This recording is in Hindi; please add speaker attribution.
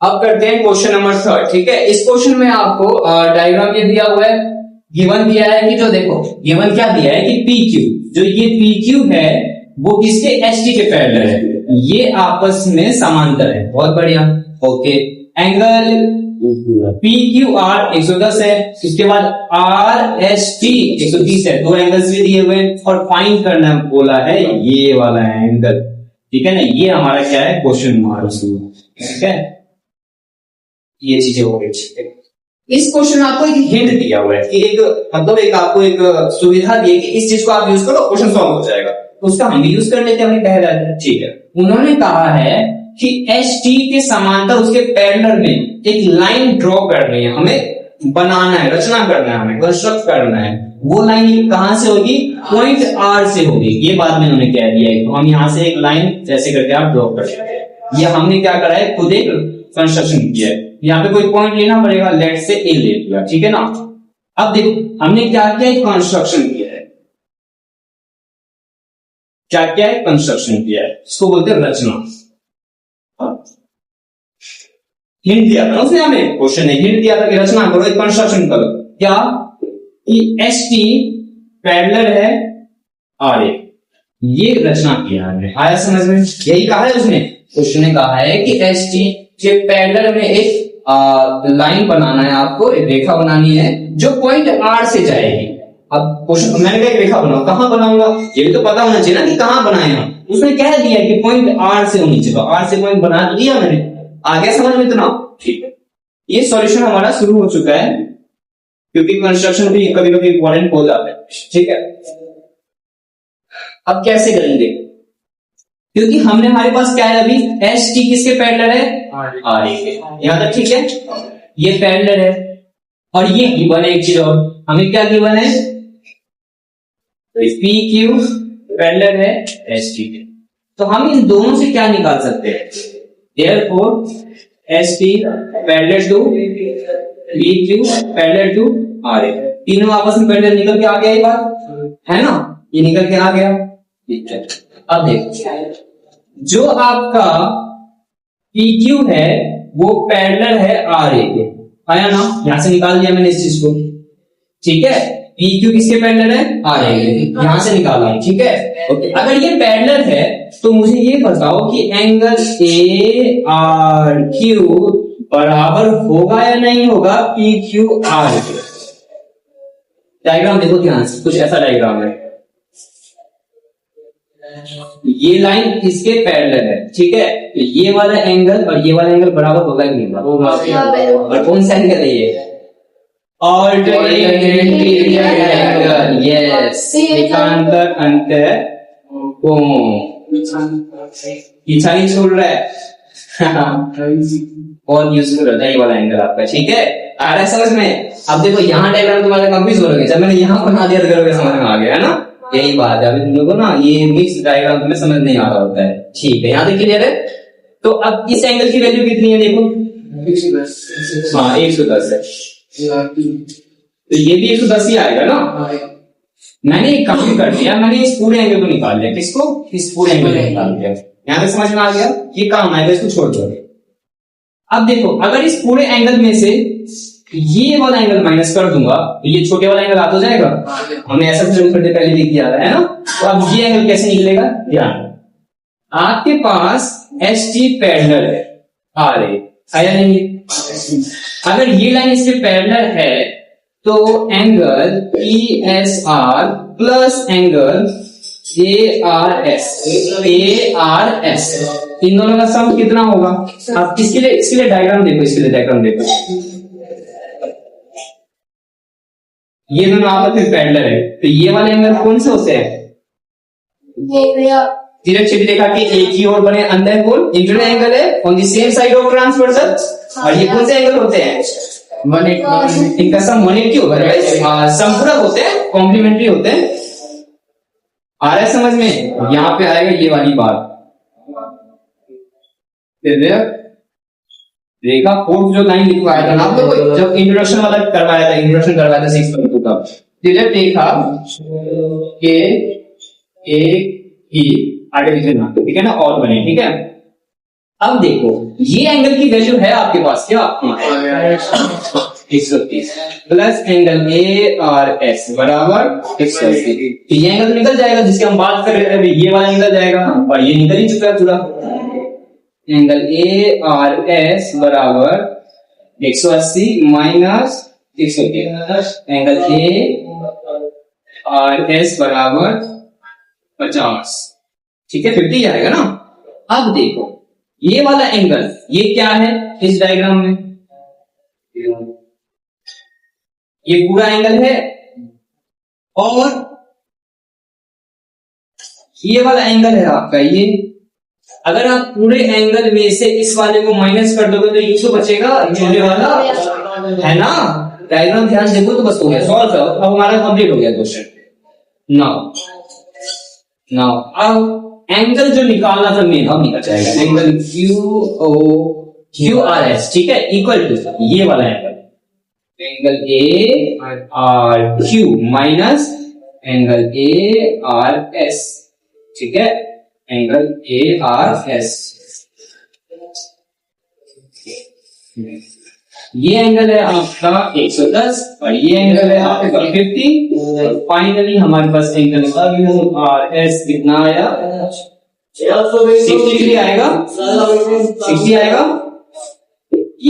Speaker 1: अब करते हैं क्वेश्चन नंबर 3। ठीक है, इस क्वेश्चन में आपको डायग्राम ये दिया हुआ है, गिवन दिया है कि जो देखो गिवन क्या दिया है कि पी क्यू, जो ये पी क्यू है वो किसके एच टी के पैरेलल है, ये आपस में समांतर है। बहुत बढ़िया, okay. Angle P Q R 110 है, इसके बाद आर एस टी 130 है, दो एंगल्स भी दिए हुए हैं और फाइंड करना बोला है ये वाला एंगल। ठीक है ना, ये हमारा क्या है क्वेश्चन मार्क। ठीक है, ये चीजें हो गई। इस क्वेश्चन में आपको एक हिंट दिया हुआ है कि एक मतलब एक आपको एक सुविधा दी है कि इस चीज को आप यूज करो क्वेश्चन सॉल्व हो जाएगा, तो उसका हम भी यूज कर लेते हैं, हमें कह रहा है। ठीक है, उन्होंने कहा है कि एच टी के समांतर उसके पैरेलल में एक लाइन ड्रॉ करनी है, हमें बनाना है, रचना करना है, हमें कंस्ट्रक्ट करना है। वो लाइन कहां से होगी, पॉइंट आर से होगी। ये बात में उन्होंने कह दिया है, तो हम यहाँ से एक लाइन जैसे करके आप ड्रॉ कर सकते हैं। ये हमने क्या करा है, खुद एक कंस्ट्रक्शन किया है। यहाँ पे कोई पॉइंट लेना पड़ेगा, लेट से ए ले लिया। ठीक है ना, अब देखो हमने क्या किया, एक कंस्ट्रक्शन किया है। क्या क्या है, कंस्ट्रक्शन किया है, इसको बोलते हैं रचना। हिंट दिया था उसने हमें, क्वेश्चन ने हिंट दिया था कि रचना करो, एक कंस्ट्रक्शन करो। क्या कि एच टी पैरेलल है आर ए, ये रचना किया है। आया समझ में, यही कहा है उसने। क्वेश्चन ने कहा है कि एच टी के पैरेलल में एक लाइन बनाना है, आपको एक रेखा बनानी है जो पॉइंट आर से जाएगी। अब क्वेश्चन मैंने कहा रेखा बनाओ, कहां बनाऊंगा ये भी तो पता होना चाहिए ना कि कहां बनाए हम। उसने कह दिया कि पॉइंट आर से होनी चाहिए, तो आर से पॉइंट बना दिया मैंने। आ गया समझ में इतना? ठीक है, ये सॉल्यूशन हमारा शुरू हो चुका है, क्योंकि कंस्ट्रक्शन भी कभी कभी इंपॉर्टेंट हो जाता है। ठीक है, अब कैसे करेंगे, क्योंकि हमने हमारे पास क्या है अभी, एच टी किसके पैरेलल है, आर ए के। यहां तक ठीक है, ये पैरेलल है और ये गिवन है एक चीज और, हमें क्या गिवन है, पी क्यू पैरेलल है एच टी के। तो हम इन दोनों से क्या निकाल सकते हैं, therefore H T parallel to P Q parallel to R A, तीनों आपस में पैरेलल निकल के आ गया, ये बात है ना, ये निकल के आ गया। ठीक है, अब देखो जो आपका PQ है वो पैरेलल है RA के, आया ना, यहां से निकाल दिया मैंने इस चीज को। ठीक है, PQ किसके पैरेलल है, RA के, यहां से निकाला है। ठीक है, ओके। अगर ये पैरेलल है तो मुझे ये बताओ कि एंगल ARQ बराबर होगा या नहीं होगा PQR के। डायग्राम देखो ध्यान से, कुछ ऐसा डायग्राम है, ये लाइन इसके पैरेलल है। ठीक है, तो ये वाला एंगल और ये वाला एंगल बराबर होगा कि नहीं होगा, और कौन सा एंगल है ये, अल्टरनेटिव एंगल। यस, एकांतर अंतर कोण, पीछा नहीं छोड़ रहा है और यूजफुल रहता है ये वाला एंगल आपका। ठीक है, आ रहा है समझ में। अब देखो यहाँ डायग्राम तुम्हारा कंफ्यूज हो रहा है, जब मैंने यहाँ बना दिया तो करोगे समझ में आ गया है ना, यही बात है। अभी तुम लोगों को ना ये मिक्स डायग्राम तुम्हें समझ नहीं आ रहा होता है। ठीक है, यहाँ तक क्लियर है। तो अब इस एंगल की वैल्यू कितनी है देखो, 110। हाँ 110 है, तो ये भी 110 ही आएगा ना। मैंने एक काम कर दिया, मैंने इस पूरे एंगल को निकाल लिया। किसको, इस पूरे एंगल को निकाल दिया। यहाँ तक समझ में आ गया, ये काम आएगा, इसको छोड़ दो। अब देखो अगर इस पूरे एंगल में से ये वाला एंगल माइनस कर दूंगा तो ये छोटे वाला एंगल आ तो जाएगा, हमने ऐसा पहले लिख दिया है ना। तो अब ये एंगल कैसे निकलेगा, ध्यान, आपके पास एच टी पैरेलल है आर ए, आया नहीं, अगर ये लाइन इसके पैरेलल है तो angle P S R plus angle A R S, इन दोनों का सम कितना होगा। अब इसके लिए डायग्राम देखो, इसके लिए डायग्राम देखो, ये दोनों आपस में पैरेलल है, तो ये वाले एंगल कौन से होते हैं, तिरक सीधी रेखा के एक ही ओर बने अंदर कोण, इंटरनल एंगल है on the same side of transversal. और ये कौन से एंगल होते हैं, इनका सम 180 होगा, संपूरक होते हैं, कॉम्प्लीमेंट्री होते हैं। आ रहा है समझ में, यहाँ पे आएगा ये वाली बात, रेखा फोर्थ जो लाइन लिखवाया था ना आप लोगों को, जब इंट्रोडक्शन वाला करवाया था, इंट्रोडक्शन करवाया था 6.2 का, तिरक रेखा के एक ही आगे लिखना, ठीक है ना, और बने। ठीक है, अब देखो ये एंगल की वैल्यू है आपके पास क्या? 130 प्लस एंगल ए और एस बराबर 180। तो ये एंगल निकल जाएगा जिसकी हम बात कर रहे थे, ये वाला निकल जाएगा और ये निकल ही चुका है पूरा। एंगल ए और एस बराबर 180 माइनस 130, एंगल ए और एस बराबर 50। ठीक है, 50 आएगा ना। अब देखो ये वाला एंगल ये क्या है इस डायग्राम में? ये पूरा एंगल है और ये वाला एंगल है आपका ये। अगर आप पूरे एंगल में से इस वाले को माइनस कर दोगे तो ये तो बचेगा, ये वाला है ना। डायग्राम ध्यान देखो तो बस हो गया, सॉल्व करो। अब हमारा कंप्लीट हो गया क्वेश्चन। नाउ अब एंगल जो निकालना था मेन अब निकल जाएगा। एंगल क्यू आर एस, ठीक है, इक्वल टू ये वाला angle A are Q minus angle A R S, ठीक है, एंगल ए आर एस। ये एंगल है आपका 110 और ये एंगल है आपका 50। फाइनली हमारे पास एंगल क्यू आर एस कितना आया? 60 आएगा, 60 आएगा।